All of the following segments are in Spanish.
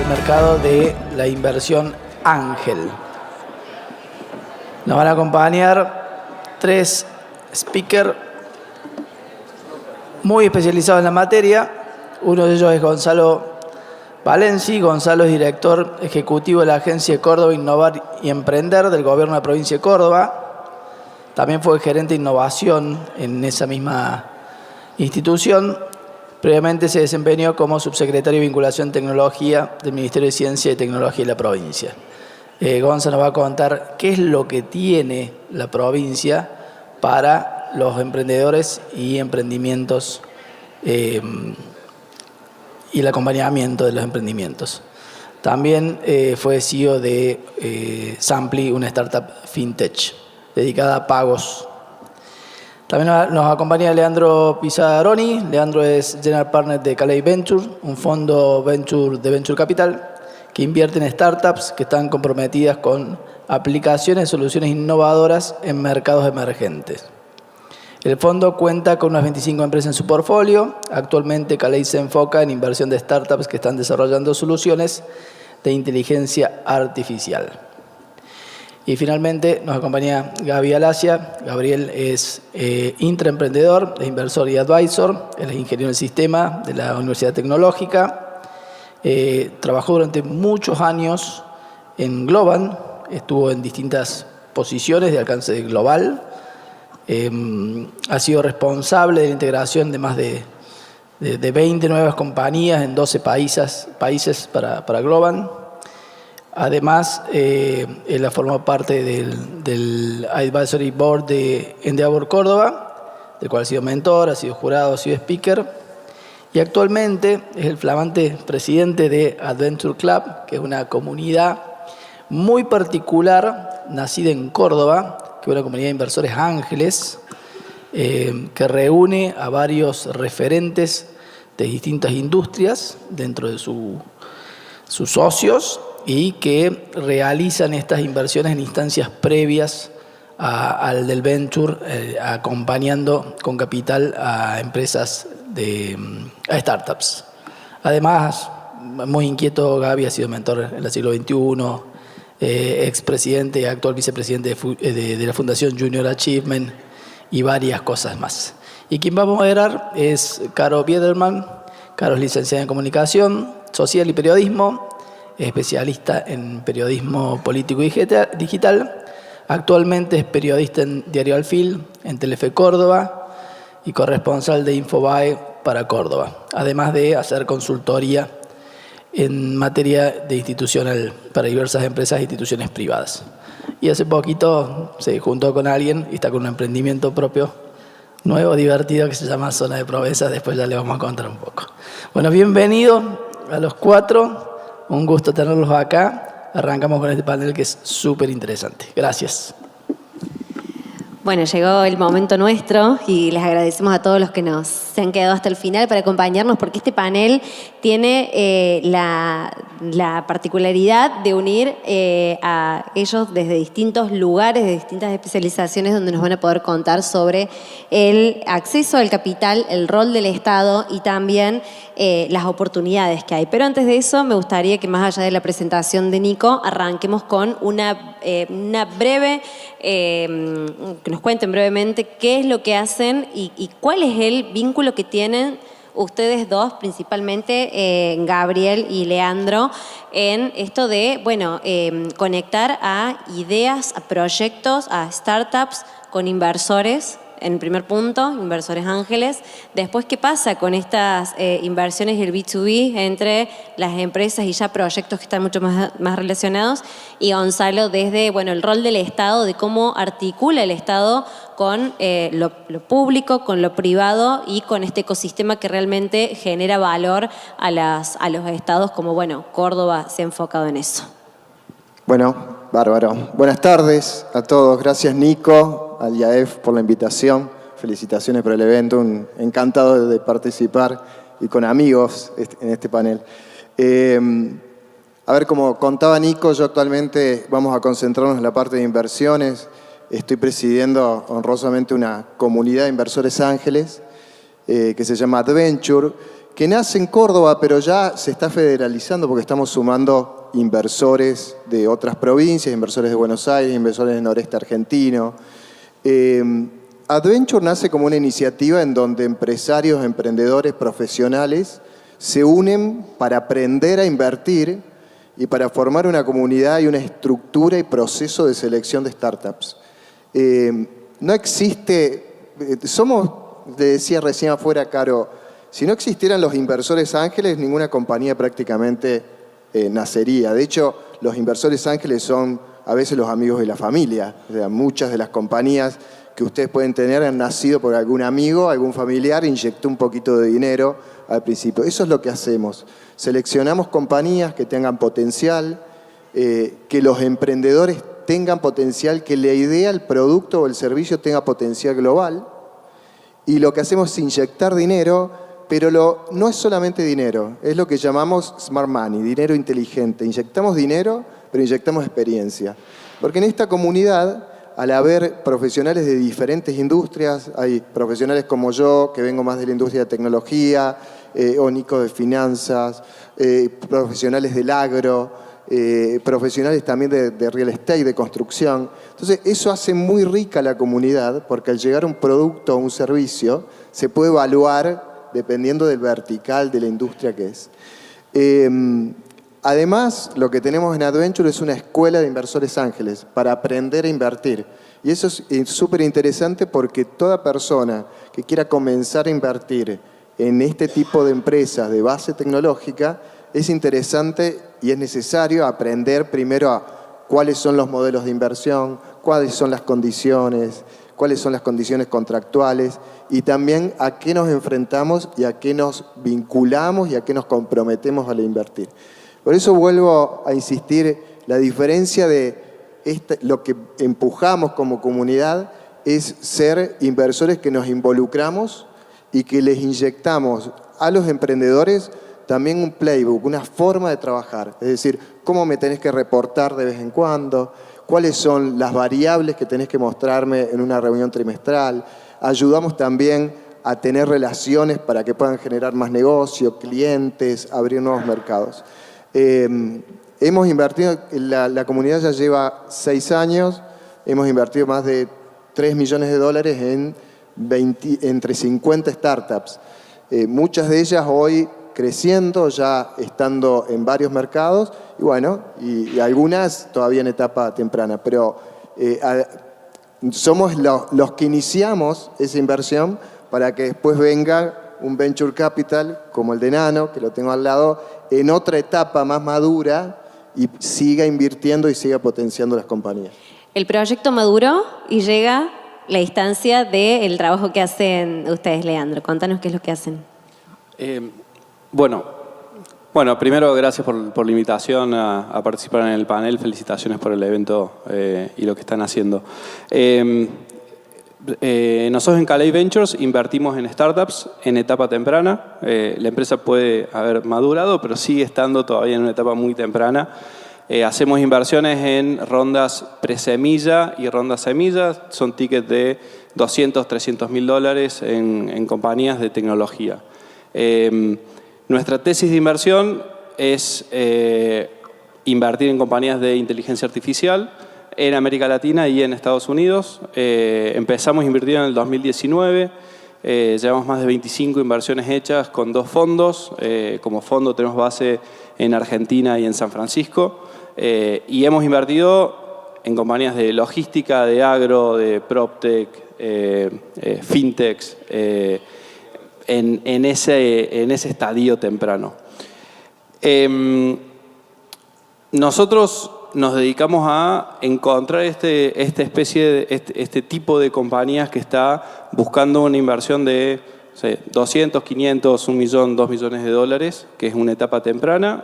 el mercado de la inversión ángel. Nos van a acompañar 3 speakers muy especializados en la materia. Uno de ellos es Gonzalo Valenci. Gonzalo es director ejecutivo de la Agencia de Córdoba Innovar y Emprender del Gobierno de la Provincia de Córdoba. También fue gerente de innovación en esa misma institución. Previamente se desempeñó como subsecretario de Vinculación y Tecnología del Ministerio de Ciencia y Tecnología de la provincia. Gonzalo nos va a contar qué es lo que tiene la provincia para los emprendedores y emprendimientos y el acompañamiento de los emprendimientos. También fue CEO de Sampli, una startup fintech dedicada a pagos. También nos acompaña Leandro Pizzaroni. Leandro es General Partner de Calais Venture, un fondo de Venture Capital que invierte en startups que están comprometidas con aplicaciones y soluciones innovadoras en mercados emergentes. El fondo cuenta con unas 25 empresas en su portfolio. Actualmente Calais se enfoca en inversión de startups que están desarrollando soluciones de inteligencia artificial. Y finalmente nos acompaña Gaby Alasia. Gabriel es intraemprendedor, es inversor y advisor. Él es ingeniero en sistema de la Universidad Tecnológica. Trabajó durante muchos años en Globant. Estuvo en distintas posiciones de alcance global. Ha sido responsable de la integración de más de 20 nuevas compañías en 12 países para Globant. Además, él ha formado parte del Advisory Board de Endeavor Córdoba, del cual ha sido mentor, ha sido jurado, ha sido speaker. Y actualmente es el flamante presidente de Adventure Club, que es una comunidad muy particular, nacida en Córdoba, que es una comunidad de inversores ángeles, que reúne a varios referentes de distintas industrias dentro de sus socios, y que realizan estas inversiones en instancias previas al del venture, acompañando con capital a empresas, a startups. Además, muy inquieto, Gaby ha sido mentor en el siglo XXI, expresidente y actual vicepresidente de la Fundación Junior Achievement y varias cosas más. Y quien va a moderar es Caro Biederman. Caro es licenciada en Comunicación Social y Periodismo, especialista en periodismo político y digital. Actualmente es periodista en Diario Alfil, en Telefe Córdoba y corresponsal de Infobae para Córdoba, además de hacer consultoría en materia de institucional para diversas empresas e instituciones privadas. Y hace poquito se juntó con alguien y está con un emprendimiento propio, nuevo, divertido, que se llama Zona de Proezas. Después ya le vamos a contar un poco. Bueno, bienvenidos a los 4. Un gusto tenerlos acá. Arrancamos con este panel que es súper interesante. Gracias. Bueno, llegó el momento nuestro y les agradecemos a todos los que se han quedado hasta el final para acompañarnos, porque este panel tiene la particularidad de unir a ellos desde distintos lugares, de distintas especializaciones, donde nos van a poder contar sobre el acceso al capital, el rol del Estado y también las oportunidades que hay. Pero antes de eso, me gustaría que, más allá de la presentación de Nico, arranquemos con una breve, que nos cuenten brevemente qué es lo que hacen y cuál es el vínculo que tienen ustedes dos, principalmente Gabriel y Leandro, en esto de, conectar a ideas, a proyectos, a startups con inversores. En el primer punto, inversores ángeles. Después, ¿qué pasa con estas inversiones y el B2B entre las empresas y ya proyectos que están mucho más relacionados? Y Gonzalo, desde el rol del Estado, de cómo articula el Estado con lo público, con lo privado y con este ecosistema que realmente genera valor a los estados, como Córdoba se ha enfocado en eso. Bueno, bárbaro. Buenas tardes a todos. Gracias, Nico, al IAEF por la invitación. Felicitaciones por el evento. Encantado de participar y con amigos en este panel. Como contaba Nico, yo actualmente vamos a concentrarnos en la parte de inversiones. Estoy presidiendo honrosamente una comunidad de inversores ángeles que se llama Adventure, que nace en Córdoba, pero ya se está federalizando porque estamos sumando inversores de otras provincias, inversores de Buenos Aires, inversores del noreste argentino. Adventure nace como una iniciativa en donde empresarios, emprendedores, profesionales se unen para aprender a invertir y para formar una comunidad y una estructura y proceso de selección de startups. No existe, le decía recién afuera, Caro, si no existieran los inversores ángeles, ninguna compañía prácticamente nacería. De hecho, los inversores ángeles son a veces los amigos de la familia. O sea, muchas de las compañías que ustedes pueden tener han nacido por algún amigo, algún familiar, inyectó un poquito de dinero al principio. Eso es lo que hacemos. Seleccionamos compañías que tengan potencial, que los emprendedores tengan potencial, que la idea, el producto o el servicio tenga potencial global. Y lo que hacemos es inyectar dinero, pero no es solamente dinero, es lo que llamamos smart money, dinero inteligente. Inyectamos dinero, pero inyectamos experiencia. Porque en esta comunidad, al haber profesionales de diferentes industrias, hay profesionales como yo, que vengo más de la industria de tecnología, o Nico de finanzas, profesionales del agro, profesionales también de real estate, de construcción. Entonces, eso hace muy rica la comunidad, porque al llegar un producto o un servicio, se puede evaluar dependiendo del vertical de la industria que es. Además, lo que tenemos en Adventure es una escuela de inversores ángeles para aprender a invertir. Y eso es súper interesante porque toda persona que quiera comenzar a invertir en este tipo de empresas de base tecnológica, es interesante y es necesario aprender primero a cuáles son los modelos de inversión, cuáles son las condiciones contractuales y también a qué nos enfrentamos y a qué nos vinculamos y a qué nos comprometemos al invertir. Por eso vuelvo a insistir, la diferencia de lo que empujamos como comunidad es ser inversores que nos involucramos y que les inyectamos a los emprendedores también un playbook, una forma de trabajar. Es decir, cómo me tenés que reportar de vez en cuando, cuáles son las variables que tenés que mostrarme en una reunión trimestral. Ayudamos también a tener relaciones para que puedan generar más negocio, clientes, abrir nuevos mercados. Hemos invertido, la comunidad ya lleva 6 años, hemos invertido más de $3 millones en entre 50 startups. Muchas de ellas hoy creciendo, ya estando en varios mercados, y bueno, y algunas todavía en etapa temprana, pero somos los que iniciamos esa inversión para que después venga un venture capital como el de Nano, que lo tengo al lado, en otra etapa más madura y siga invirtiendo y siga potenciando las compañías. El proyecto maduró y llega la instancia del trabajo que hacen ustedes, Leandro. Contanos qué es lo que hacen. Bueno, primero gracias por la invitación a participar en el panel. Felicitaciones por el evento y lo que están haciendo. Nosotros en Calais Ventures invertimos en startups en etapa temprana. La empresa puede haber madurado, pero sigue estando todavía en una etapa muy temprana. Hacemos inversiones en rondas pre-semilla y rondas semillas. Son tickets de $200, $300.000 en compañías de tecnología. Nuestra tesis de inversión es invertir en compañías de inteligencia artificial en América Latina y en Estados Unidos. Empezamos invirtiendo en el 2019. Llevamos más de 25 inversiones hechas con 2 fondos. Como fondo tenemos base en Argentina y en San Francisco. Y hemos invertido en compañías de logística, de agro, de PropTech, fintechs, en ese estadio temprano. Nosotros nos dedicamos a encontrar este tipo de compañías que está buscando una inversión de 200, 500, 1 millón, 2 millones de dólares, que es una etapa temprana.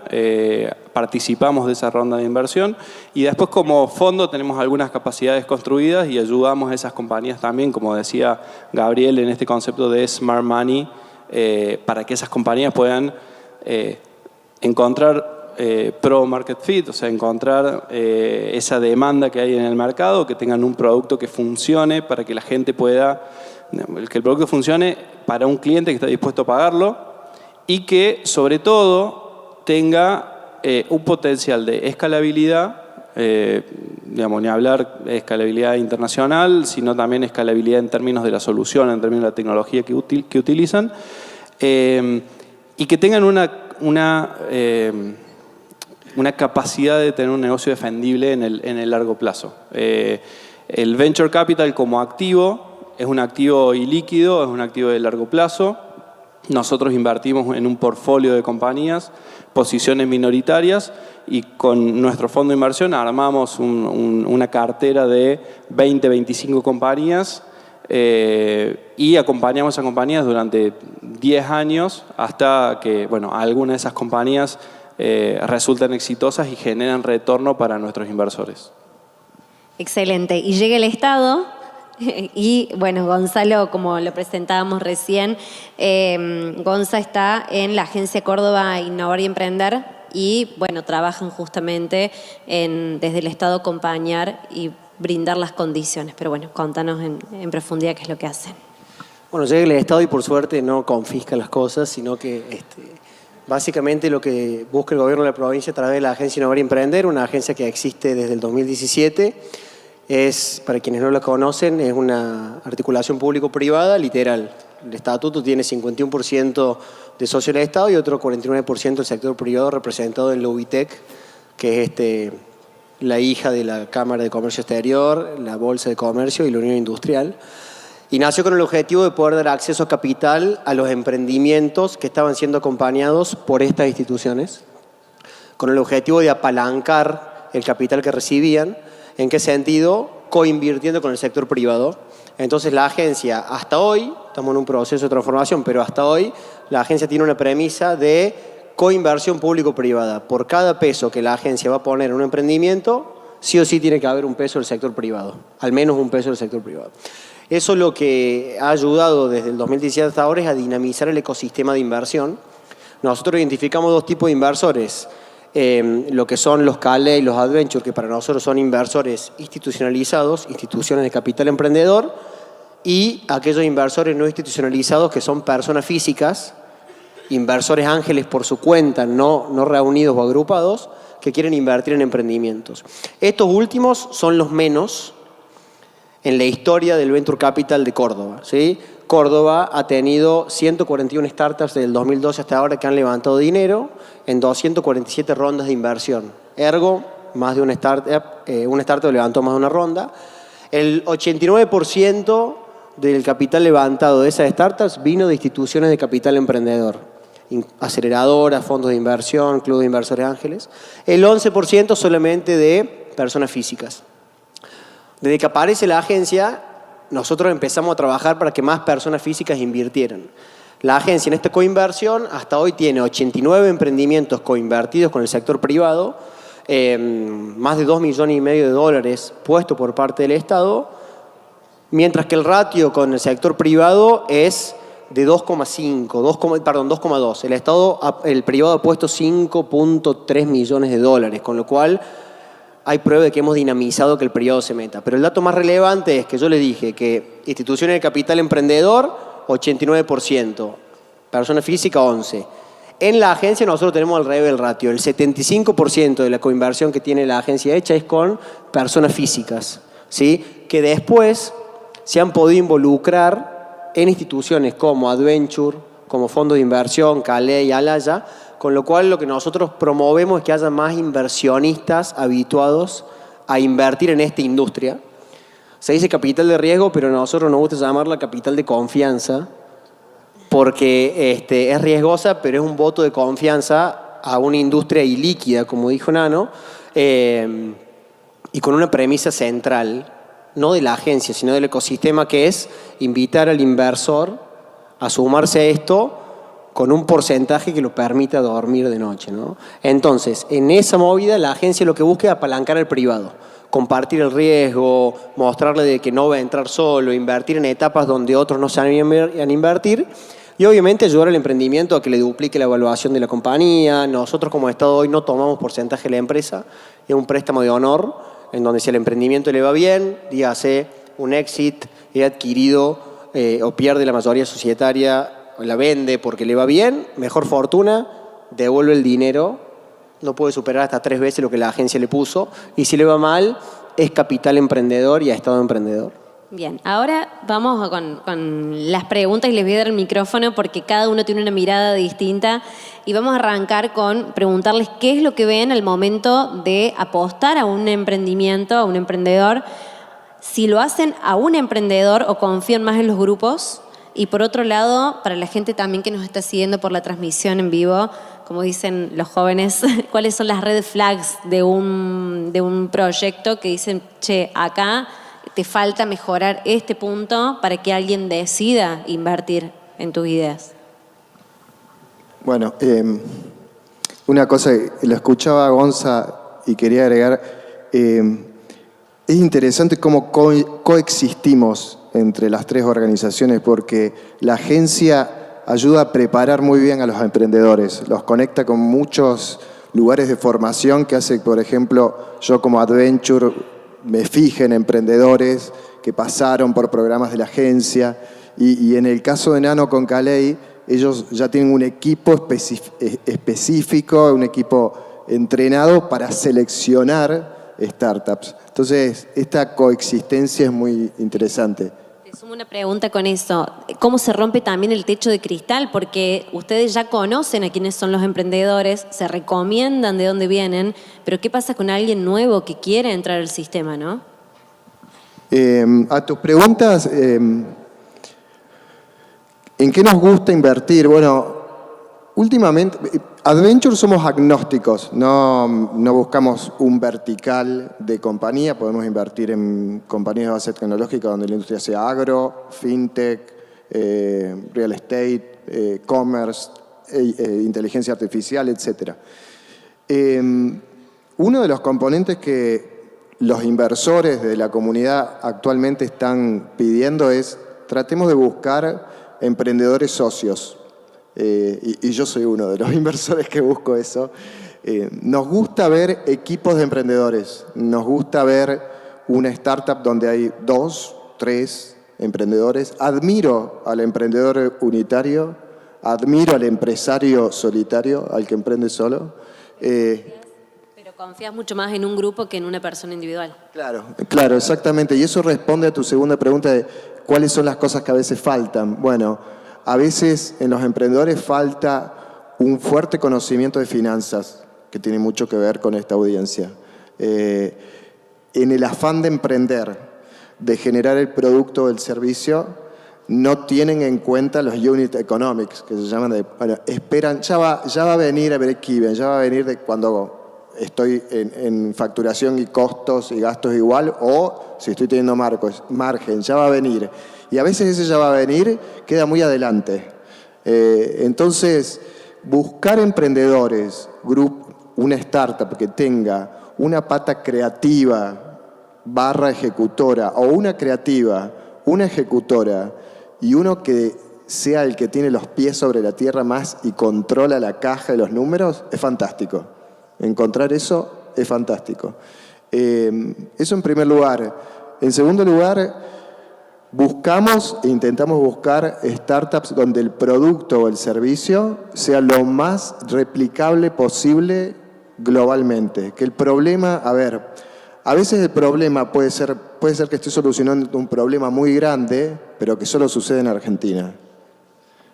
Participamos de esa ronda de inversión y después como fondo tenemos algunas capacidades construidas y ayudamos a esas compañías también, como decía Gabriel, en este concepto de Smart Money, para que esas compañías puedan encontrar Pro Market Fit, o sea, encontrar esa demanda que hay en el mercado, que tengan un producto que funcione para que la gente pueda, que el producto funcione para un cliente que está dispuesto a pagarlo y que sobre todo tenga un potencial de escalabilidad, digamos, ni hablar de escalabilidad internacional, sino también escalabilidad en términos de la solución, en términos de la tecnología que utilizan, y que tengan una capacidad de tener un negocio defendible en el largo plazo. El venture capital como activo es un activo ilíquido, es un activo de largo plazo. Nosotros invertimos en un portfolio de compañías, posiciones minoritarias, y con nuestro fondo de inversión armamos una cartera de 20, 25 compañías y acompañamos a compañías durante 10 años hasta que, bueno, algunas de esas compañías resultan exitosas y generan retorno para nuestros inversores. Excelente. Y llega el Estado y, bueno, Gonzalo, como lo presentábamos recién, Gonza está en la Agencia Córdoba Innovar y Emprender y, bueno, trabajan justamente desde el Estado acompañar y brindar las condiciones. Pero, bueno, contanos en profundidad qué es lo que hacen. Bueno, llega el Estado y por suerte no confisca las cosas, sino que básicamente lo que busca el gobierno de la provincia a través de la Agencia Innovar y Emprender, una agencia que existe desde el 2017, para quienes no la conocen, es una articulación público-privada literal. El estatuto tiene 51% de socio del Estado y otro 49% del sector privado representado en la UBITEC, que es la hija de la Cámara de Comercio Exterior, la Bolsa de Comercio y la Unión Industrial. Y nació con el objetivo de poder dar acceso a capital a los emprendimientos que estaban siendo acompañados por estas instituciones, con el objetivo de apalancar el capital que recibían. ¿En qué sentido? Coinvirtiendo con el sector privado. Entonces la agencia, hasta hoy, estamos en un proceso de transformación, pero hasta hoy la agencia tiene una premisa de coinversión público-privada. Por cada peso que la agencia va a poner en un emprendimiento, sí o sí tiene que haber un peso del sector privado, al menos un peso del sector privado. Eso lo que ha ayudado desde el 2017 hasta ahora es a dinamizar el ecosistema de inversión. Nosotros identificamos dos tipos de inversores. Lo que son los CALE y los Adventure, que para nosotros son inversores institucionalizados, instituciones de capital emprendedor, y aquellos inversores no institucionalizados que son personas físicas, inversores ángeles por su cuenta, no reunidos o agrupados, que quieren invertir en emprendimientos. Estos últimos son los menos en la historia del Venture Capital de Córdoba, ¿sí? Córdoba ha tenido 141 startups desde el 2012 hasta ahora que han levantado dinero en 247 rondas de inversión. Ergo, más de una startup levantó más de una ronda. El 89% del capital levantado de esas startups vino de instituciones de capital emprendedor, aceleradoras, fondos de inversión, club de inversores ángeles. El 11% solamente de personas físicas. Desde que aparece la agencia, nosotros empezamos a trabajar para que más personas físicas invirtieran. La agencia en esta coinversión hasta hoy tiene 89 emprendimientos coinvertidos con el sector privado, más de $2,5 millones puestos por parte del Estado, mientras que el ratio con el sector privado es de 2,2. El privado ha puesto $5.3 millones, con lo cual hay prueba de que hemos dinamizado que el privado se meta. Pero el dato más relevante es que yo le dije que instituciones de capital emprendedor, 89%, persona física, 11%. En la agencia nosotros tenemos al revés el ratio. El 75% de la coinversión que tiene la agencia hecha es con personas físicas, ¿sí? Que después se han podido involucrar en instituciones como Adventure, como Fondo de Inversión, CALE y Alaya, con lo cual lo que nosotros promovemos es que haya más inversionistas habituados a invertir en esta industria. Se dice capital de riesgo, pero a nosotros nos gusta llamarla capital de confianza, porque es riesgosa, pero es un voto de confianza a una industria ilíquida, como dijo Nano, y con una premisa central, no de la agencia, sino del ecosistema, que es invitar al inversor a sumarse a esto con un porcentaje que lo permita dormir de noche, ¿no? Entonces, en esa movida, la agencia lo que busca es apalancar al privado, compartir el riesgo, mostrarle de que no va a entrar solo, invertir en etapas donde otros no saben a invertir y obviamente ayudar al emprendimiento a que le duplique la evaluación de la compañía. Nosotros como Estado hoy no tomamos porcentaje de la empresa, es un préstamo de honor en donde si al emprendimiento le va bien, dígase un exit, es adquirido o pierde la mayoría societaria la vende porque le va bien, mejor fortuna, devuelve el dinero, no puede superar hasta 3 veces lo que la agencia le puso, y si le va mal, es capital emprendedor y ha estado emprendedor. Bien, ahora vamos con las preguntas y les voy a dar el micrófono porque cada uno tiene una mirada distinta y vamos a arrancar con preguntarles qué es lo que ven al momento de apostar a un emprendimiento, a un emprendedor, si lo hacen a un emprendedor o confían más en los grupos. Y por otro lado, para la gente también que nos está siguiendo por la transmisión en vivo, como dicen los jóvenes, ¿cuáles son las red flags de un proyecto que dicen, che, acá te falta mejorar este punto para que alguien decida invertir en tus ideas? Bueno, una cosa, lo escuchaba a Gonza y quería agregar, es interesante cómo coexistimos entre las 3 organizaciones, porque la agencia ayuda a preparar muy bien a los emprendedores, los conecta con muchos lugares de formación que hace, por ejemplo, yo como Adventure me fije en emprendedores que pasaron por programas de la agencia y en el caso de Nano con Caley, ellos ya tienen un equipo específico, un equipo entrenado para seleccionar startups. Entonces, esta coexistencia es muy interesante. Te sumo una pregunta con eso. ¿Cómo se rompe también el techo de cristal? Porque ustedes ya conocen a quiénes son los emprendedores, se recomiendan de dónde vienen, pero ¿qué pasa con alguien nuevo que quiere entrar al sistema, no? A tus preguntas, ¿en qué nos gusta invertir? Bueno, últimamente, Adventure somos agnósticos, no buscamos un vertical de compañía, podemos invertir en compañías de base tecnológica donde la industria sea agro, fintech, real estate, commerce, inteligencia artificial, etc. Uno de los componentes que los inversores de la comunidad actualmente están pidiendo es tratemos de buscar emprendedores socios. Y yo soy uno de los inversores que busco eso. Nos gusta ver equipos de emprendedores, nos gusta ver una startup donde hay 2, 3 emprendedores. Admiro al emprendedor unitario, admiro al empresario solitario, al que emprende solo. Pero confías mucho más en un grupo que en una persona individual. Claro, exactamente. Y eso responde a tu segunda pregunta de cuáles son las cosas que a veces faltan. Bueno, a veces en los emprendedores falta un fuerte conocimiento de finanzas, que tiene mucho que ver con esta audiencia. En el afán de emprender, de generar el producto o el servicio, no tienen en cuenta los unit economics, que se llaman esperan, ya va a venir a break-even, ya va a venir de cuando estoy en facturación y costos y gastos igual, o si estoy teniendo margen, ya va a venir. Y a veces ese ya va a venir, queda muy adelante. Entonces, buscar emprendedores, una startup que tenga una pata creativa / ejecutora, o una creativa, una ejecutora, y uno que sea el que tiene los pies sobre la tierra más y controla la caja de los números, es fantástico. Encontrar eso es fantástico. Eso en primer lugar. En segundo lugar, buscamos e intentamos buscar startups donde el producto o el servicio sea lo más replicable posible globalmente. Que el problema, a veces el problema puede ser que esté solucionando un problema muy grande, pero que solo sucede en Argentina.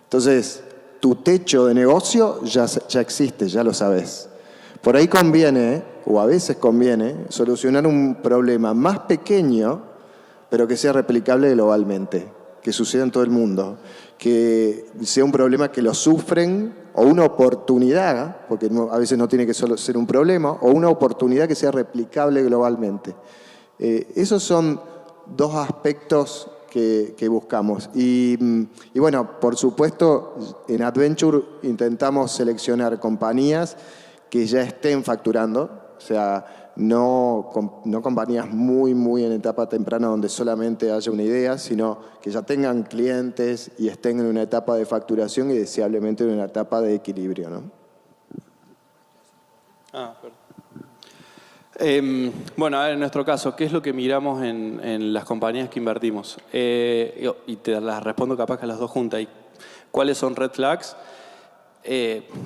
Entonces, tu techo de negocio ya existe, ya lo sabes. Por ahí conviene, o a veces conviene, solucionar un problema más pequeño, pero que sea replicable globalmente, que suceda en todo el mundo, que sea un problema que lo sufren, o una oportunidad, porque a veces no tiene que solo ser un problema, o una oportunidad que sea replicable globalmente. Esos son 2 aspectos que buscamos. Y bueno, por supuesto, en Adventure intentamos seleccionar compañías que ya estén facturando, o sea, no compañías muy en etapa temprana donde solamente haya una idea, sino que ya tengan clientes y estén en una etapa de facturación y deseablemente en una etapa de equilibrio, ¿no? Bueno, a ver, en nuestro caso, ¿qué es lo que miramos en las compañías que invertimos? Y te las respondo capaz que a las 2 juntas. ¿Cuáles son red flags?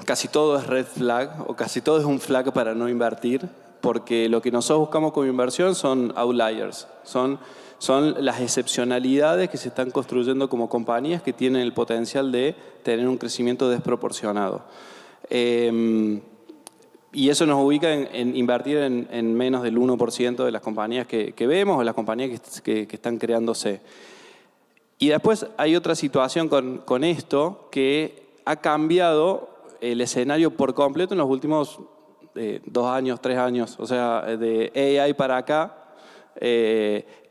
Casi todo es red flag o casi todo es un flag para no invertir, porque lo que nosotros buscamos como inversión son outliers, son las excepcionalidades que se están construyendo como compañías que tienen el potencial de tener un crecimiento desproporcionado. Y eso nos ubica en invertir en menos del 1% de las compañías que vemos o las compañías que están creándose. Y después hay otra situación con esto que ha cambiado el escenario por completo en los últimos 2 años, 3 años. O sea, de AI para acá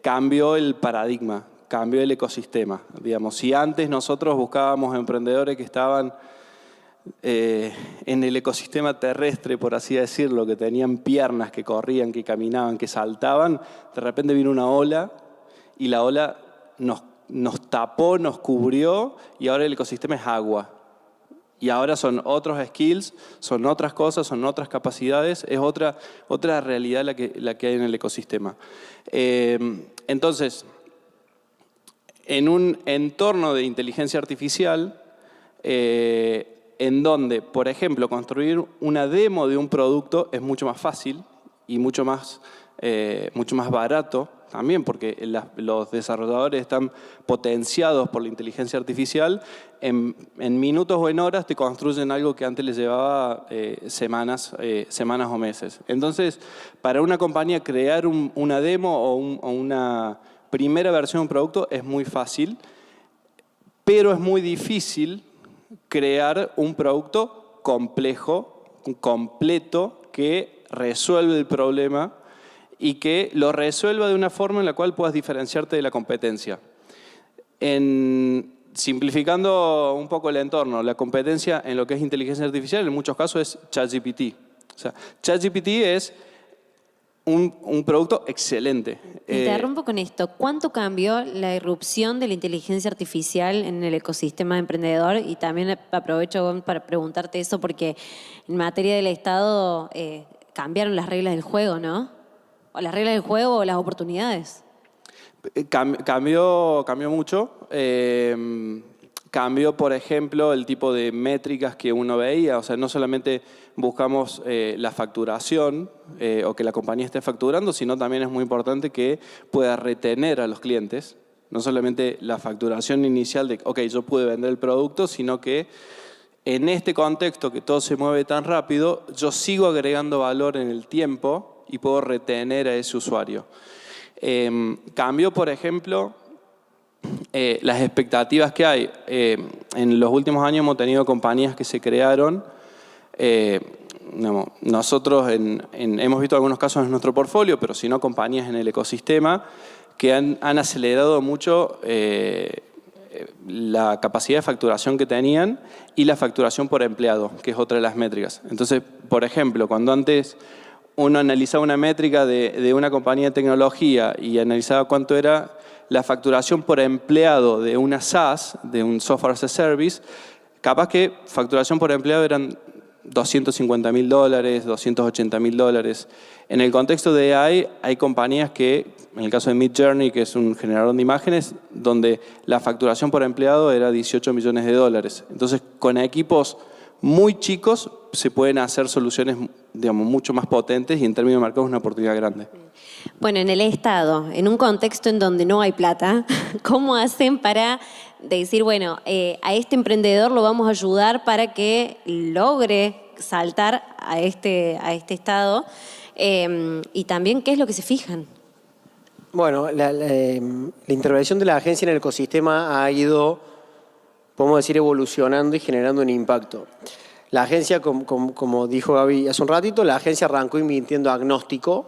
cambió el paradigma, cambió el ecosistema. Digamos, si antes nosotros buscábamos emprendedores que estaban en el ecosistema terrestre, por así decirlo, que tenían piernas, que corrían, que caminaban, que saltaban, de repente vino una ola y la ola nos tapó, nos cubrió y ahora el ecosistema es agua. Y ahora son otros skills, son otras cosas, son otras capacidades, es otra realidad la que hay en el ecosistema. Entonces, en un entorno de inteligencia artificial, en donde, por ejemplo, construir una demo de un producto es mucho más fácil y mucho más barato también, porque los desarrolladores están potenciados por la inteligencia artificial. En minutos o en horas te construyen algo que antes les llevaba semanas o meses. Entonces, para una compañía crear una demo o una primera versión de un producto es muy fácil, pero es muy difícil crear un producto complejo, completo, que resuelve el problema y que lo resuelva de una forma en la cual puedas diferenciarte de la competencia. Simplificando un poco el entorno, la competencia en lo que es inteligencia artificial en muchos casos es ChatGPT. O sea, ChatGPT es un producto excelente. Interrumpo con esto. ¿Cuánto cambió la irrupción de la inteligencia artificial en el ecosistema emprendedor? Y también aprovecho para preguntarte eso porque en materia del Estado cambiaron las reglas del juego, ¿no? O las reglas del juego o las oportunidades. Cambió mucho. Cambió, por ejemplo, el tipo de métricas que uno veía. O sea, no solamente buscamos la facturación o que la compañía esté facturando, sino también es muy importante que pueda retener a los clientes. No solamente la facturación inicial de, ok, yo pude vender el producto, sino que en este contexto que todo se mueve tan rápido, yo sigo agregando valor en el tiempo y puedo retener a ese usuario. Cambió, por ejemplo, las expectativas que hay. En los últimos años hemos tenido compañías que se crearon. Nosotros hemos visto algunos casos en nuestro portfolio, pero si no compañías en el ecosistema que han acelerado mucho la capacidad de facturación que tenían y la facturación por empleado, que es otra de las métricas. Entonces, por ejemplo, cuando antes uno analizaba una métrica de una compañía de tecnología y analizaba cuánto era la facturación por empleado de una SaaS, de un Software as a Service, capaz que facturación por empleado eran $250.000, $280.000. En el contexto de AI hay compañías que, en el caso de Midjourney, que es un generador de imágenes, donde la facturación por empleado era $18 millones. Entonces, con equipos muy chicos se pueden hacer soluciones, digamos, mucho más potentes y en términos de mercado es una oportunidad grande. Bueno, en el Estado, en un contexto en donde no hay plata, ¿cómo hacen para decir, bueno, a este emprendedor lo vamos a ayudar para que logre saltar a este Estado? Y también, ¿qué es lo que se fijan? Bueno, la intervención de la agencia en el ecosistema ha ido, podemos decir, evolucionando y generando un impacto. La agencia, como dijo Gaby hace un ratito, la agencia arrancó invirtiendo agnóstico,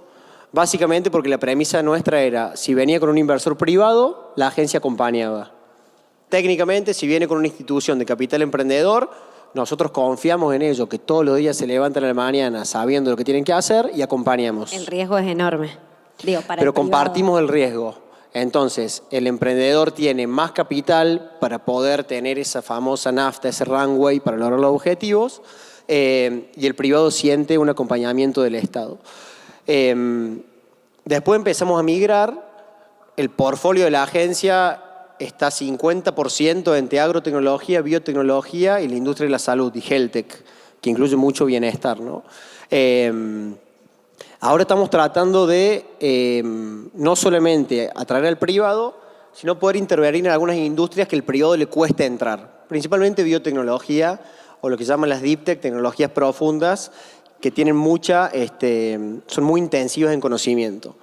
básicamente porque la premisa nuestra era, si venía con un inversor privado, la agencia acompañaba. Técnicamente, si viene con una institución de capital emprendedor, nosotros confiamos en ellos, que todos los días se levantan a la mañana sabiendo lo que tienen que hacer y acompañamos. El riesgo es enorme. Pero compartimos el riesgo. Entonces, el emprendedor tiene más capital para poder tener esa famosa nafta, ese runway para lograr los objetivos, y el privado siente un acompañamiento del Estado. Después empezamos a migrar. El portfolio de la agencia está 50% entre agrotecnología, biotecnología y la industria de la salud, y HealthTech, que incluye mucho bienestar, ¿no? Ahora estamos tratando de no solamente atraer al privado, sino poder intervenir en algunas industrias que el privado le cuesta entrar. Principalmente biotecnología o lo que llaman las deep tech, tecnologías profundas, que tienen son muy intensivas en conocimiento.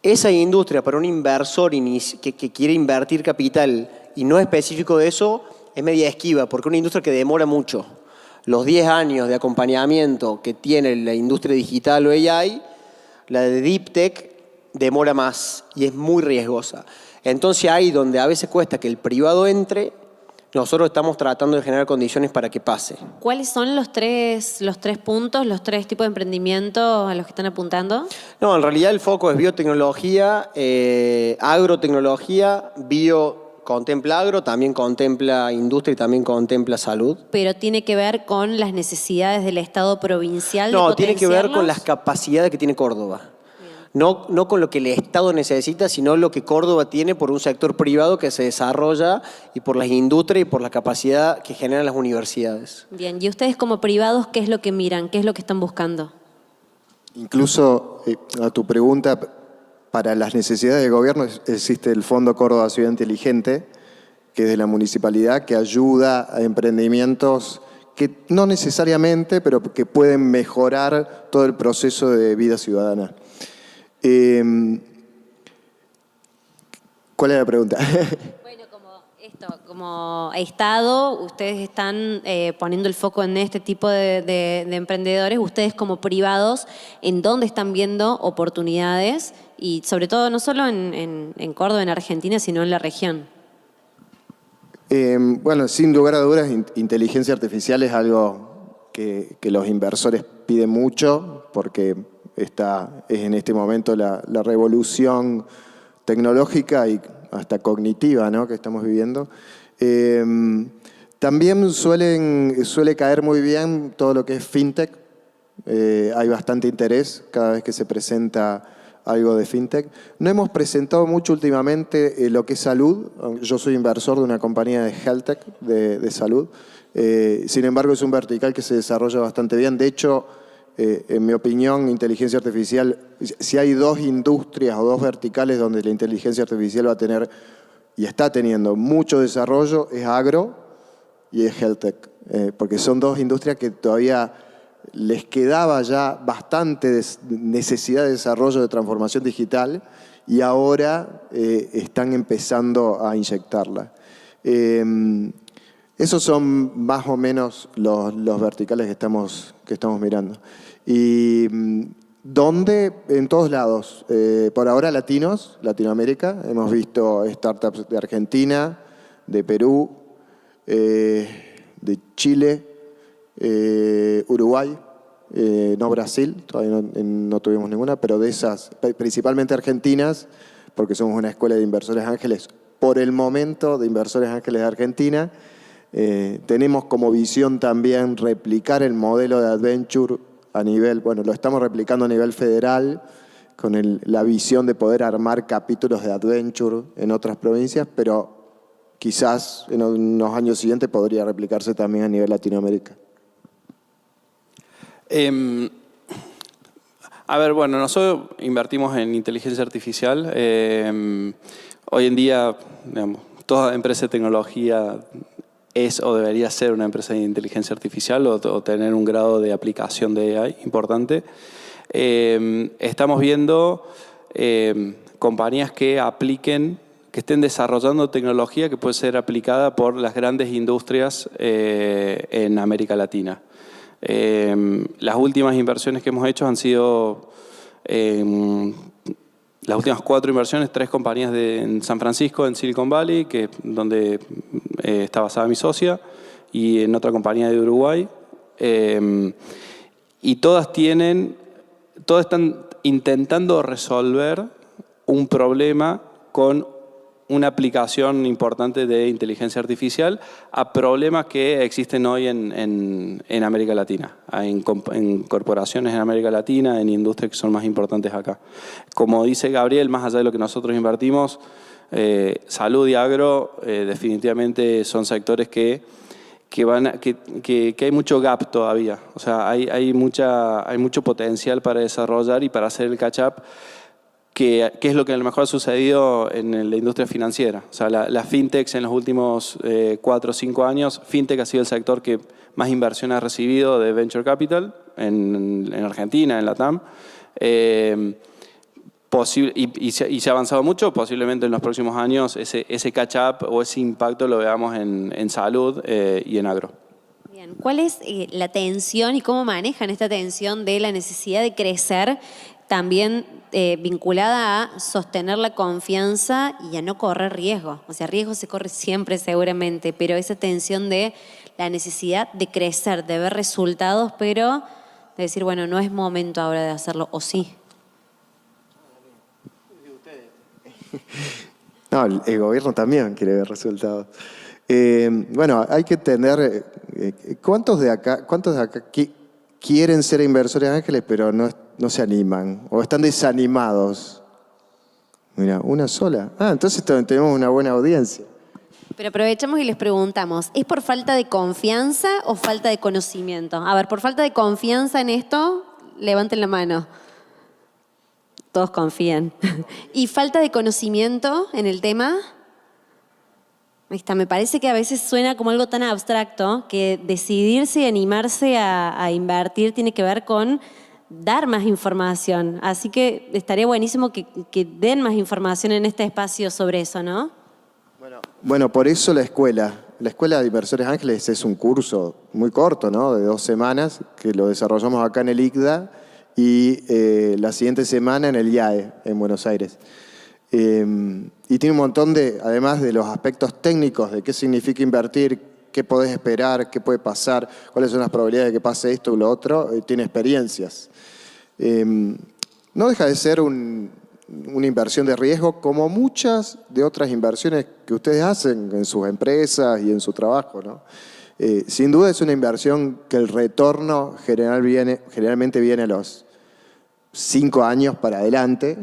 Esa industria para un inversor que quiere invertir capital y no es específico de eso, es media esquiva, porque es una industria que demora mucho. Los 10 años de acompañamiento que tiene la industria digital o AI, la de Deep Tech demora más y es muy riesgosa. Entonces ahí donde a veces cuesta que el privado entre, nosotros estamos tratando de generar condiciones para que pase. ¿Cuáles son los tres puntos, los tres tipos de emprendimiento a los que están apuntando? No, en realidad el foco es biotecnología, agrotecnología, contempla agro, también contempla industria y también contempla salud. Pero tiene que ver con las necesidades del Estado provincial. No, de tiene que ver con potenciarlos. las capacidades que tiene Córdoba. No con lo que el Estado necesita, sino lo que Córdoba tiene por un sector privado que se desarrolla y por las industrias y por la capacidad que generan las universidades. Bien, y ustedes como privados, ¿qué es lo que miran? ¿Qué es lo que están buscando? Incluso a tu pregunta, para las necesidades del gobierno existe el Fondo Córdoba Ciudad Inteligente, que es de la municipalidad, que ayuda a emprendimientos que no necesariamente, pero que pueden mejorar todo el proceso de vida ciudadana. ¿Cuál es la pregunta? Bueno, como Estado, ustedes están poniendo el foco en este tipo de emprendedores. Ustedes como privados, ¿en dónde están viendo oportunidades? Y sobre todo, no solo en Córdoba, en Argentina, sino en la región. Bueno, sin lugar a dudas, inteligencia artificial es algo que los inversores piden mucho, porque es en este momento la revolución tecnológica y hasta cognitiva, ¿no?, que estamos viviendo. También suele caer muy bien todo lo que es fintech. Hay bastante interés cada vez que se presenta algo de fintech. No hemos presentado mucho últimamente lo que es salud. Yo soy inversor de una compañía de HealthTech, de salud. Sin embargo, es un vertical que se desarrolla bastante bien. De hecho, en mi opinión, inteligencia artificial, si hay dos industrias o dos verticales donde la inteligencia artificial va a tener y está teniendo mucho desarrollo, es agro y es HealthTech. Porque son dos industrias que todavía les quedaba ya bastante necesidad de desarrollo de transformación digital y ahora están empezando a inyectarla. Esos son más o menos los verticales que estamos mirando. Y ¿dónde? En todos lados. Por ahora Latinoamérica. Hemos visto startups de Argentina, de Perú, de Chile, Uruguay, no Brasil, todavía no tuvimos ninguna, pero de esas, principalmente argentinas, porque somos una escuela de inversores ángeles, por el momento de inversores ángeles de Argentina. Tenemos como visión también replicar el modelo de Adventure a nivel, bueno, lo estamos replicando a nivel federal, con la visión de poder armar capítulos de Adventure en otras provincias, pero quizás en unos años siguientes podría replicarse también a nivel Latinoamérica. A ver, bueno, nosotros invertimos en inteligencia artificial. Hoy en día, digamos, toda empresa de tecnología es o debería ser una empresa de inteligencia artificial o tener un grado de aplicación de AI importante. Estamos viendo compañías que estén desarrollando tecnología que puede ser aplicada por las grandes industrias en América Latina. Las últimas inversiones que hemos hecho han sido las últimas 4 inversiones, 3 compañías en San Francisco, en Silicon Valley, donde está basada mi socia, y en otra compañía de Uruguay. Y todas están intentando resolver un problema con una aplicación importante de inteligencia artificial a problemas que existen hoy en América Latina, en corporaciones en América Latina, en industrias que son más importantes acá. Como dice Gabriel, más allá de lo que nosotros invertimos, Salud y agro definitivamente son sectores que hay mucho gap todavía. O sea, hay mucho potencial para desarrollar y para hacer el catch-up, que es lo que a lo mejor ha sucedido en la industria financiera. O sea, la fintech en los últimos 4 o 5 años, fintech ha sido el sector que más inversión ha recibido de venture capital en Argentina, en LATAM. Y se ha avanzado mucho, posiblemente en los próximos años ese catch-up o ese impacto lo veamos en salud y en agro. Bien, ¿cuál es la tensión y cómo manejan esta tensión de la necesidad de crecer, también vinculada a sostener la confianza y a no correr riesgo? O sea, riesgo se corre siempre seguramente, pero esa tensión de la necesidad de crecer, de ver resultados, pero de decir, bueno, no es momento ahora de hacerlo, o sí. No, el gobierno también quiere ver resultados. Bueno, hay que entender cuántos de acá quieren ser inversores ángeles, pero no se animan o están desanimados. Mira, una sola. Entonces tenemos una buena audiencia. Pero aprovechamos y les preguntamos, ¿es por falta de confianza o falta de conocimiento? A ver, por falta de confianza en esto, levanten la mano. Todos confían. ¿Y falta de conocimiento en el tema? Ahí está, me parece que a veces suena como algo tan abstracto que decidirse y animarse a invertir tiene que ver con dar más información. Así que estaría buenísimo que den más información en este espacio sobre eso, ¿no? Bueno, por eso la Escuela de Inversores Ángeles es un curso muy corto, ¿no? De 2 semanas, que lo desarrollamos acá en el ICDA y la siguiente semana en el IAE, en Buenos Aires. Y tiene un montón además de los aspectos técnicos de qué significa invertir, qué podés esperar, qué puede pasar, cuáles son las probabilidades de que pase esto o lo otro, tiene experiencias. No deja de ser una inversión de riesgo como muchas de otras inversiones que ustedes hacen en sus empresas y en su trabajo, ¿no? Sin duda es una inversión que el retorno generalmente viene a los 5 años para adelante.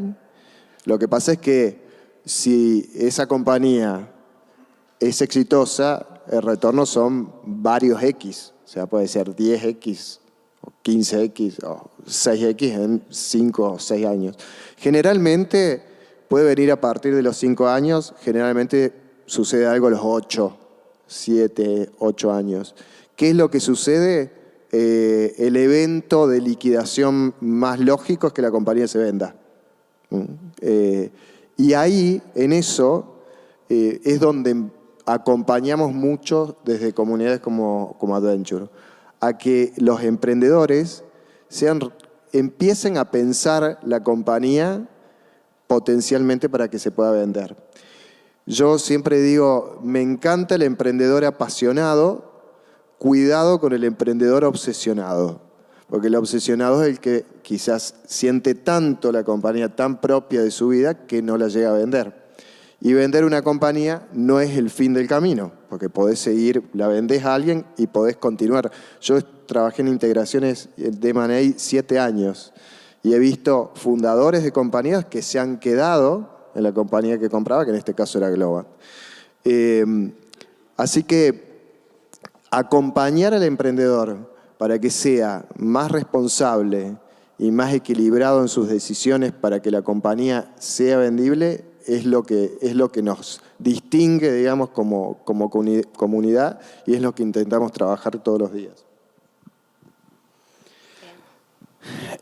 Lo que pasa es que si esa compañía es exitosa, el retorno son varios X. O sea, puede ser 10X, o 15X, o 6X en 5 o 6 años. Generalmente puede venir a partir de los 5 años, generalmente sucede algo a los 8, 7, 8 años. ¿Qué es lo que sucede? El evento de liquidación más lógico es que la compañía se venda. Y ahí, en eso, es donde acompañamos mucho desde comunidades como Adventure, a que los emprendedores empiecen a pensar la compañía potencialmente para que se pueda vender. Yo siempre digo, me encanta el emprendedor apasionado, cuidado con el emprendedor obsesionado, porque el obsesionado es el que quizás siente tanto la compañía tan propia de su vida que no la llega a vender. Y vender una compañía no es el fin del camino, porque podés seguir, la vendés a alguien y podés continuar. Yo trabajé en integraciones de M&A 7 años y he visto fundadores de compañías que se han quedado en la compañía que compraba, que en este caso era Globant. Así que acompañar al emprendedor para que sea más responsable y más equilibrado en sus decisiones para que la compañía sea vendible es lo que nos distingue, digamos, como comunidad y es lo que intentamos trabajar todos los días.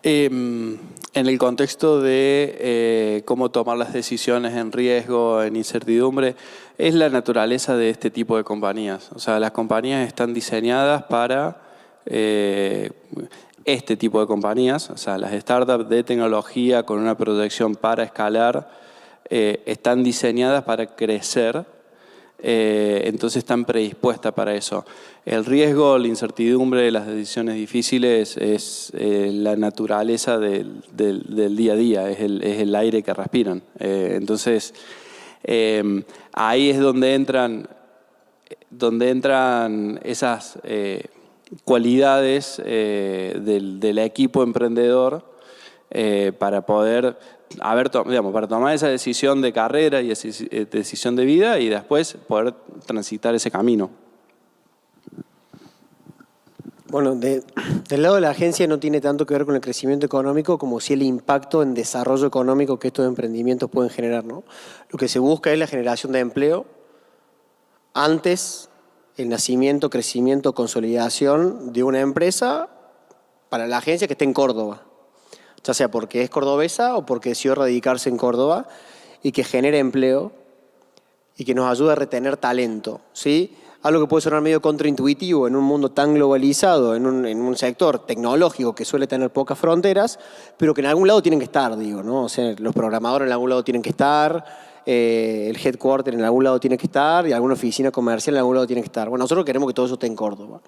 En el contexto de cómo tomar las decisiones en riesgo, en incertidumbre, es la naturaleza de este tipo de compañías. O sea, las compañías están diseñadas para este tipo de compañías, o sea, las startups de tecnología con una proyección para escalar, están diseñadas para crecer, entonces están predispuestas para eso. El riesgo, la incertidumbre, las decisiones difíciles es la naturaleza del día a día, es el aire que respiran. Entonces, ahí es donde entran esas cualidades del equipo emprendedor para poder para tomar esa decisión de carrera y esa decisión de vida y después poder transitar ese camino. Bueno, del lado de la agencia no tiene tanto que ver con el crecimiento económico como sí el impacto en desarrollo económico que estos emprendimientos pueden generar, ¿no? Lo que se busca es la generación de empleo antes el nacimiento, crecimiento, consolidación de una empresa para la agencia que esté en Córdoba, ya sea porque es cordobesa o porque decidió radicarse en Córdoba y que genere empleo y que nos ayude a retener talento, ¿sí? Algo que puede sonar medio contraintuitivo en un mundo tan globalizado, en un sector tecnológico que suele tener pocas fronteras, pero que en algún lado tienen que estar, digo, ¿no? O sea, los programadores en algún lado tienen que estar, el headquarter en algún lado tiene que estar y alguna oficina comercial en algún lado tiene que estar. Bueno, nosotros queremos que todo eso esté en Córdoba.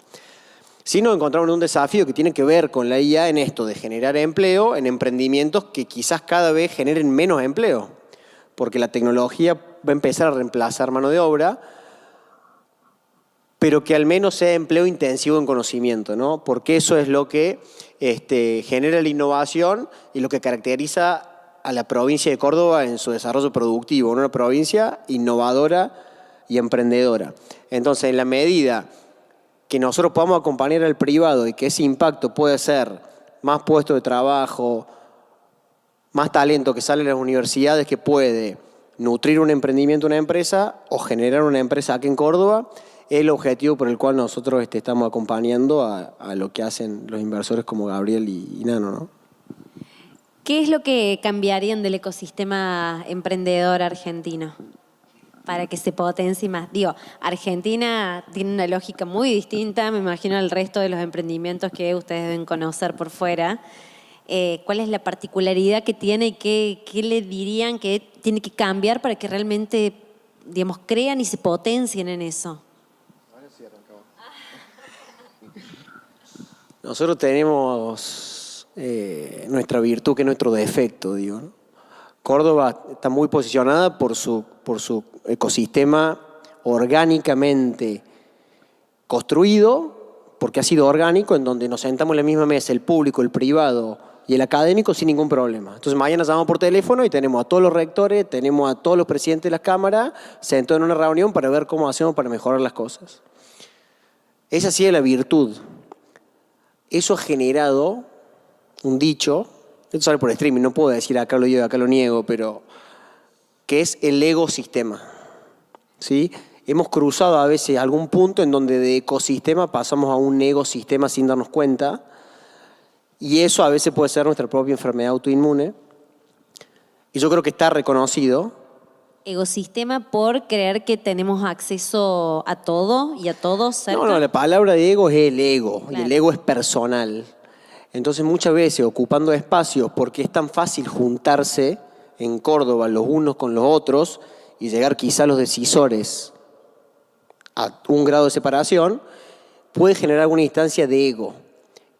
Sí nos encontramos en un desafío que tiene que ver con la IA en esto de generar empleo en emprendimientos que quizás cada vez generen menos empleo, porque la tecnología va a empezar a reemplazar mano de obra, pero que al menos sea empleo intensivo en conocimiento, ¿no? Porque eso es lo que genera la innovación y lo que caracteriza a la provincia de Córdoba en su desarrollo productivo, una provincia innovadora y emprendedora. Entonces, en la medida que nosotros podamos acompañar al privado y que ese impacto puede ser más puestos de trabajo, más talento que sale de las universidades que puede nutrir un emprendimiento, una empresa o generar una empresa aquí en Córdoba, es el objetivo por el cual nosotros estamos acompañando a lo que hacen los inversores como Gabriel y Nano, ¿no? ¿Qué es lo que cambiarían del ecosistema emprendedor argentino para que se potencie más? Digo, Argentina tiene una lógica muy distinta, me imagino, al resto de los emprendimientos que ustedes deben conocer por fuera. ¿Cuál es la particularidad que tiene y qué le dirían que tiene que cambiar para que realmente, digamos, crean y se potencien en eso? Nosotros tenemos nuestra virtud, que es nuestro defecto, digo, ¿no? Córdoba está muy posicionada por su ecosistema orgánicamente construido, porque ha sido orgánico, en donde nos sentamos en la misma mesa, el público, el privado y el académico sin ningún problema. Entonces mañana llamamos por teléfono y tenemos a todos los rectores, tenemos a todos los presidentes de las cámaras sentados en una reunión para ver cómo hacemos para mejorar las cosas. Esa sí es la virtud. Eso ha generado un dicho, esto sale por streaming, no puedo decir acá lo digo, acá lo niego, pero que es el ecosistema, ¿sí? Hemos cruzado a veces algún punto en donde de ecosistema pasamos a un ecosistema sin darnos cuenta, y eso a veces puede ser nuestra propia enfermedad autoinmune, y yo creo que está reconocido. Ecosistema por creer que tenemos acceso a todo y a todos cerca. No, la palabra de ego es el ego, Claro. y el ego es personal. Entonces muchas veces ocupando espacios, porque es tan fácil juntarse en Córdoba los unos con los otros y llegar quizá a los decisores a un grado de separación, puede generar alguna instancia de ego.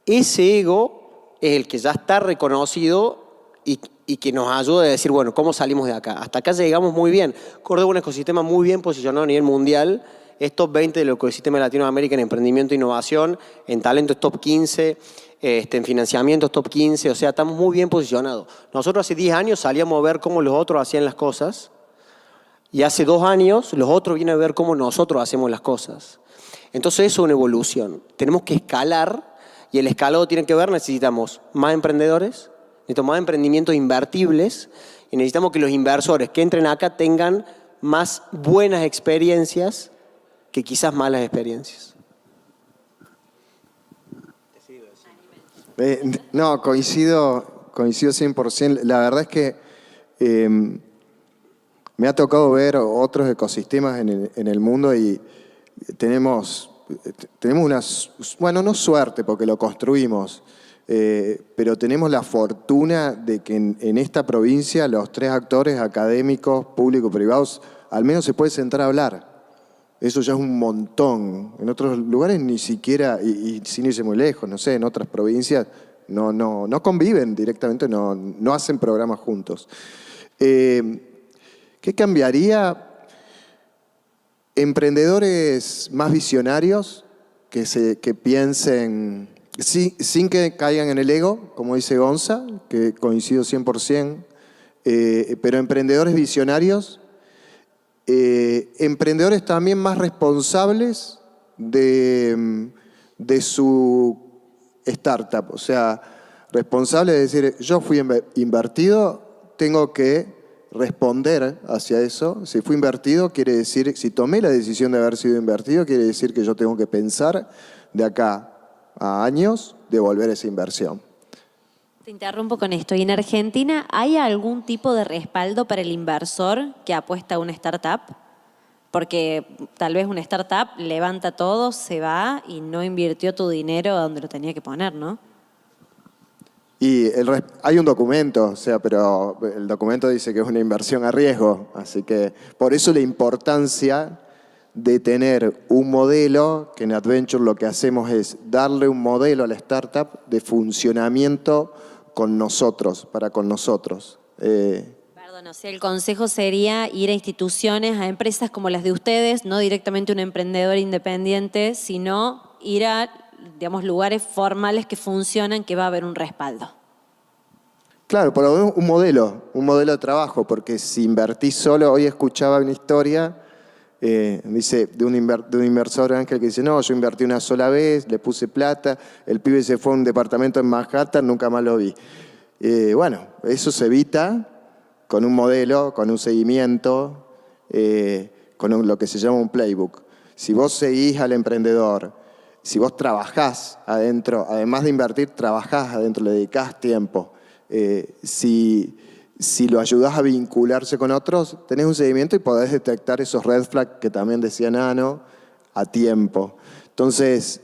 Ese ego es el que ya está reconocido y que nos ayuda a decir, bueno, ¿cómo salimos de acá? Hasta acá llegamos muy bien. Córdoba es un ecosistema muy bien posicionado a nivel mundial. Es top 20 del ecosistema de Latinoamérica en emprendimiento e innovación. En talento es top 15. En financiamiento es top 15. O sea, estamos muy bien posicionados. Nosotros hace 10 años salíamos a ver cómo los otros hacían las cosas. Y hace 2 años los otros vienen a ver cómo nosotros hacemos las cosas. Entonces eso es una evolución. Tenemos que escalar. Y el escalado tiene que ver, necesitamos más emprendedores, necesitamos más emprendimientos invertibles y necesitamos que los inversores que entren acá tengan más buenas experiencias que quizás malas experiencias. No, coincido 100%. La verdad es que me ha tocado ver otros ecosistemas en el mundo y tenemos una, bueno, no suerte porque lo construimos, pero tenemos la fortuna de que en esta provincia los 3 actores académicos, públicos, privados, al menos se puede sentar a hablar. Eso ya es un montón. En otros lugares ni siquiera, y sin irse muy lejos, no sé, en otras provincias no conviven directamente, no hacen programas juntos. ¿Qué cambiaría? Emprendedores más visionarios que piensen Sí, sin que caigan en el ego, como dice Gonza, que coincido 100%, pero emprendedores visionarios, emprendedores también más responsables de su startup. O sea, responsable de decir, yo fui invertido, tengo que responder hacia eso. Si fui invertido, quiere decir, si tomé la decisión de haber sido invertido, quiere decir que yo tengo que pensar de acá a años devolver esa inversión. Te interrumpo con esto. ¿Y en Argentina hay algún tipo de respaldo para el inversor que apuesta a una startup? Porque tal vez una startup levanta todo, se va y no invirtió tu dinero donde lo tenía que poner, ¿no? Y hay un documento, o sea, pero el documento dice que es una inversión a riesgo, así que por eso la importancia de tener un modelo, que en Adventure lo que hacemos es darle un modelo a la startup de funcionamiento con nosotros, para con nosotros. Perdón, o sea, el consejo sería ir a instituciones, a empresas como las de ustedes, no directamente un emprendedor independiente, sino ir a, digamos, lugares formales que funcionan, que va a haber un respaldo. Claro, por lo menos un modelo de trabajo, porque si invertís solo, hoy escuchaba una historia, dice, de un inversor, Ángel, que dice, no, yo invertí una sola vez, le puse plata, el pibe se fue a un departamento en Manhattan, nunca más lo vi. Bueno, eso se evita con un modelo, con un seguimiento, con lo que se llama un playbook. Si vos seguís al emprendedor, si vos trabajás adentro, además de invertir, trabajás adentro, le dedicás tiempo, si lo ayudás a vincularse con otros, tenés un seguimiento y podés detectar esos red flags que también decía Nano a tiempo. Entonces,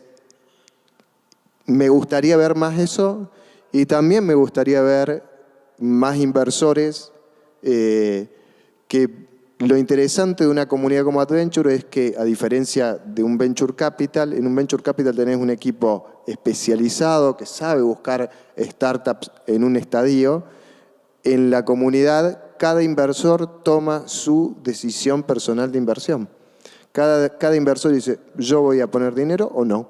me gustaría ver más eso y también me gustaría ver más inversores que lo interesante de una comunidad como Adventure es que, a diferencia de un Venture Capital, en un Venture Capital tenés un equipo especializado que sabe buscar startups en un estadio. En la comunidad, cada inversor toma su decisión personal de inversión. Cada inversor dice, yo voy a poner dinero o no.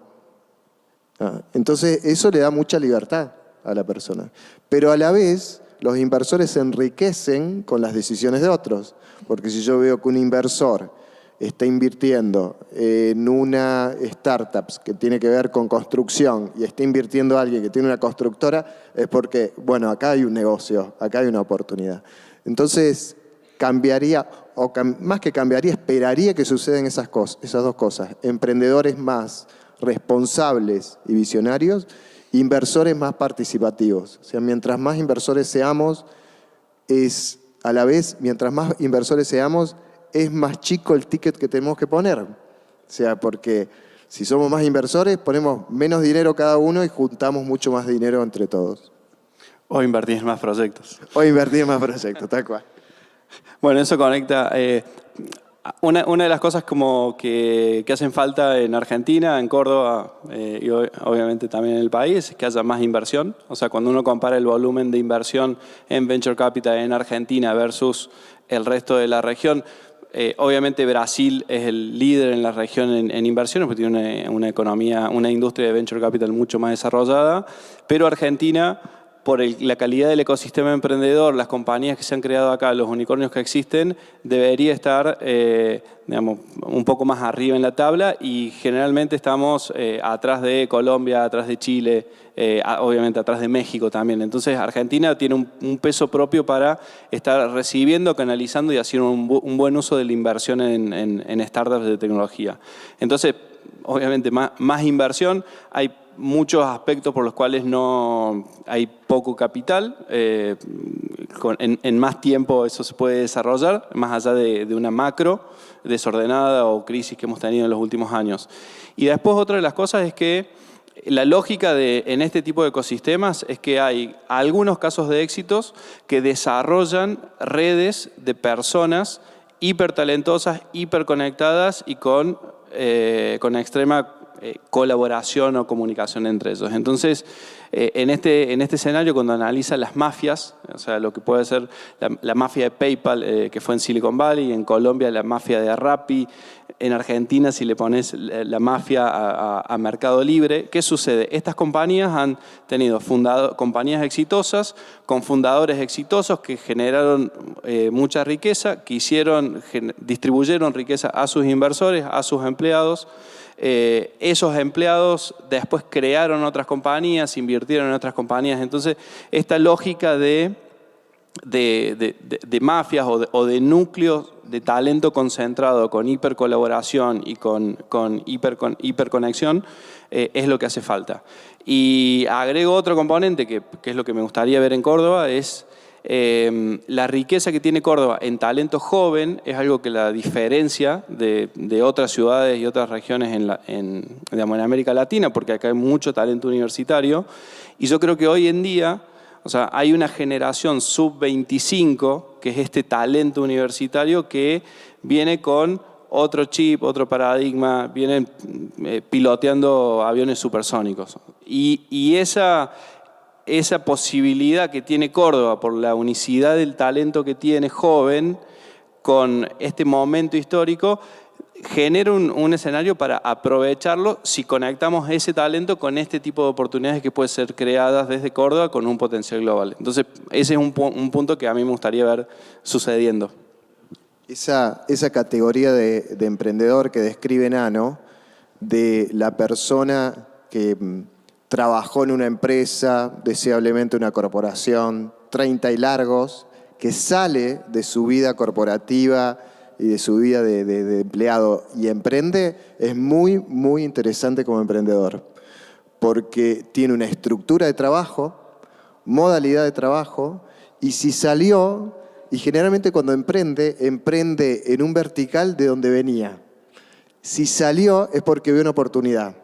Entonces, eso le da mucha libertad a la persona. Pero a la vez, los inversores se enriquecen con las decisiones de otros. Porque si yo veo que un inversor está invirtiendo en una startup que tiene que ver con construcción y está invirtiendo a alguien que tiene una constructora, es porque, bueno, acá hay un negocio, acá hay una oportunidad. Entonces, cambiaría, o más que cambiaría, esperaría que sucedan esas dos cosas. Emprendedores más responsables y visionarios, inversores más participativos. O sea, mientras más inversores seamos, a la vez, mientras más inversores seamos, es más chico el ticket que tenemos que poner. O sea, porque si somos más inversores, ponemos menos dinero cada uno y juntamos mucho más dinero entre todos. O invertir en más proyectos. O invertir en más proyectos, tal cual. Bueno, eso conecta. Una de las cosas como que hacen falta en Argentina, en Córdoba y obviamente también en el país es que haya más inversión. O sea, cuando uno compara el volumen de inversión en Venture Capital en Argentina versus el resto de la región, obviamente Brasil es el líder en la región en inversiones porque tiene una economía, una industria de Venture Capital mucho más desarrollada, pero Argentina, por la calidad del ecosistema emprendedor, las compañías que se han creado acá, los unicornios que existen, debería estar digamos, un poco más arriba en la tabla y generalmente estamos atrás de Colombia, atrás de Chile, obviamente atrás de México también. Entonces Argentina tiene un peso propio para estar recibiendo, canalizando y haciendo un buen uso de la inversión en startups de tecnología. Entonces, obviamente más inversión, hay muchos aspectos por los cuales no hay poco capital. En más tiempo eso se puede desarrollar, más allá de una macro desordenada o crisis que hemos tenido en los últimos años. Y después otra de las cosas es que la lógica en este tipo de ecosistemas es que hay algunos casos de éxitos que desarrollan redes de personas hipertalentosas, hiperconectadas y con extrema colaboración o comunicación entre ellos. Entonces, en este escenario, cuando analiza las mafias, o sea, lo que puede ser la mafia de PayPal, que fue en Silicon Valley, en Colombia la mafia de Rappi, en Argentina si le pones la mafia a Mercado Libre, ¿qué sucede? Estas compañías han tenido compañías exitosas, con fundadores exitosos que generaron mucha riqueza, que distribuyeron riqueza a sus inversores, a sus empleados. Esos empleados después crearon otras compañías, invirtieron en otras compañías. Entonces, esta lógica de mafias o de núcleos de talento concentrado con hipercolaboración y con hiperconexión es lo que hace falta. Y agrego otro componente que es lo que me gustaría ver en Córdoba, es la riqueza que tiene Córdoba en talento joven. Es algo que la diferencia de otras ciudades y otras regiones en América Latina, porque acá hay mucho talento universitario. Y yo creo que hoy en día, o sea, hay una generación sub-25, que es este talento universitario que viene con otro chip, otro paradigma, vienen piloteando aviones supersónicos. Y esa posibilidad que tiene Córdoba por la unicidad del talento que tiene joven con este momento histórico, genera un escenario para aprovecharlo si conectamos ese talento con este tipo de oportunidades que pueden ser creadas desde Córdoba con un potencial global. Entonces, ese es un punto que a mí me gustaría ver sucediendo. Esa categoría de emprendedor que describe Nano, de la persona que trabajó en una empresa, deseablemente una corporación, 30 y largos, que sale de su vida corporativa y de su vida de empleado y emprende, es muy, muy interesante como emprendedor, porque tiene una estructura de trabajo, modalidad de trabajo, y si salió, y generalmente cuando emprende en un vertical de donde venía. Si salió es porque vio una oportunidad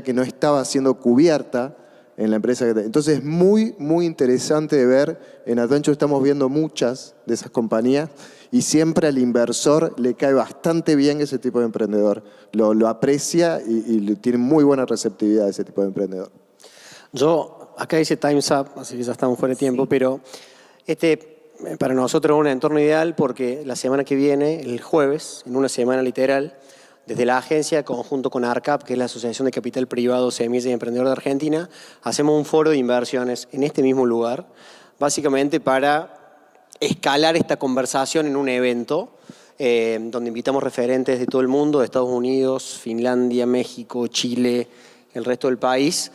que no estaba siendo cubierta en la empresa. Entonces es muy, muy interesante de ver. En Adventure estamos viendo muchas de esas compañías y siempre al inversor le cae bastante bien ese tipo de emprendedor. Lo aprecia y tiene muy buena receptividad ese tipo de emprendedor. Yo, acá dice Time's Up, así que ya estamos fuera de tiempo, pero para nosotros es un entorno ideal porque la semana que viene, el jueves, en una semana literal, desde la agencia, conjunto con ARCAP, que es la Asociación de Capital Privado, Semillas y Emprendedor de Argentina, hacemos un foro de inversiones en este mismo lugar, básicamente para escalar esta conversación en un evento donde invitamos referentes de todo el mundo, de Estados Unidos, Finlandia, México, Chile, el resto del país,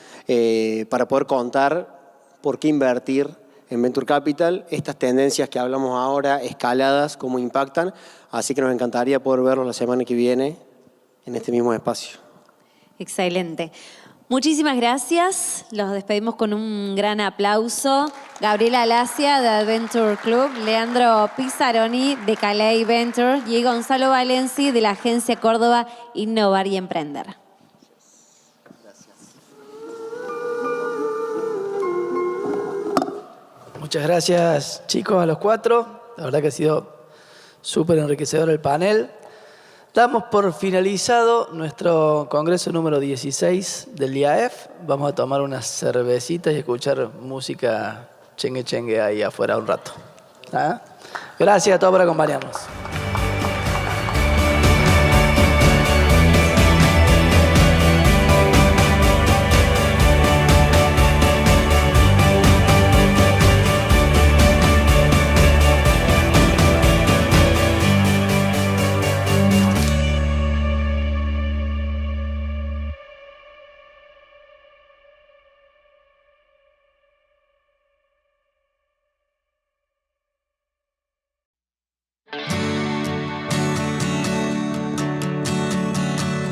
para poder contar por qué invertir en Venture Capital, estas tendencias que hablamos ahora, escaladas, cómo impactan. Así que nos encantaría poder verlos la semana que viene en este mismo espacio. Excelente. Muchísimas gracias. Los despedimos con un gran aplauso. Gabriela Alacia de Adventure Club, Leandro Pizzaroni de Calais Venture y Gonzalo Valenci de la agencia Córdoba Innovar y Emprender. Muchas gracias, chicos, a los cuatro. La verdad que ha sido súper enriquecedor el panel. Damos por finalizado nuestro congreso número 16 del IAF. Vamos a tomar unas cervecitas y escuchar música chengue chengue ahí afuera un rato. ¿Ah? Gracias a todos por acompañarnos.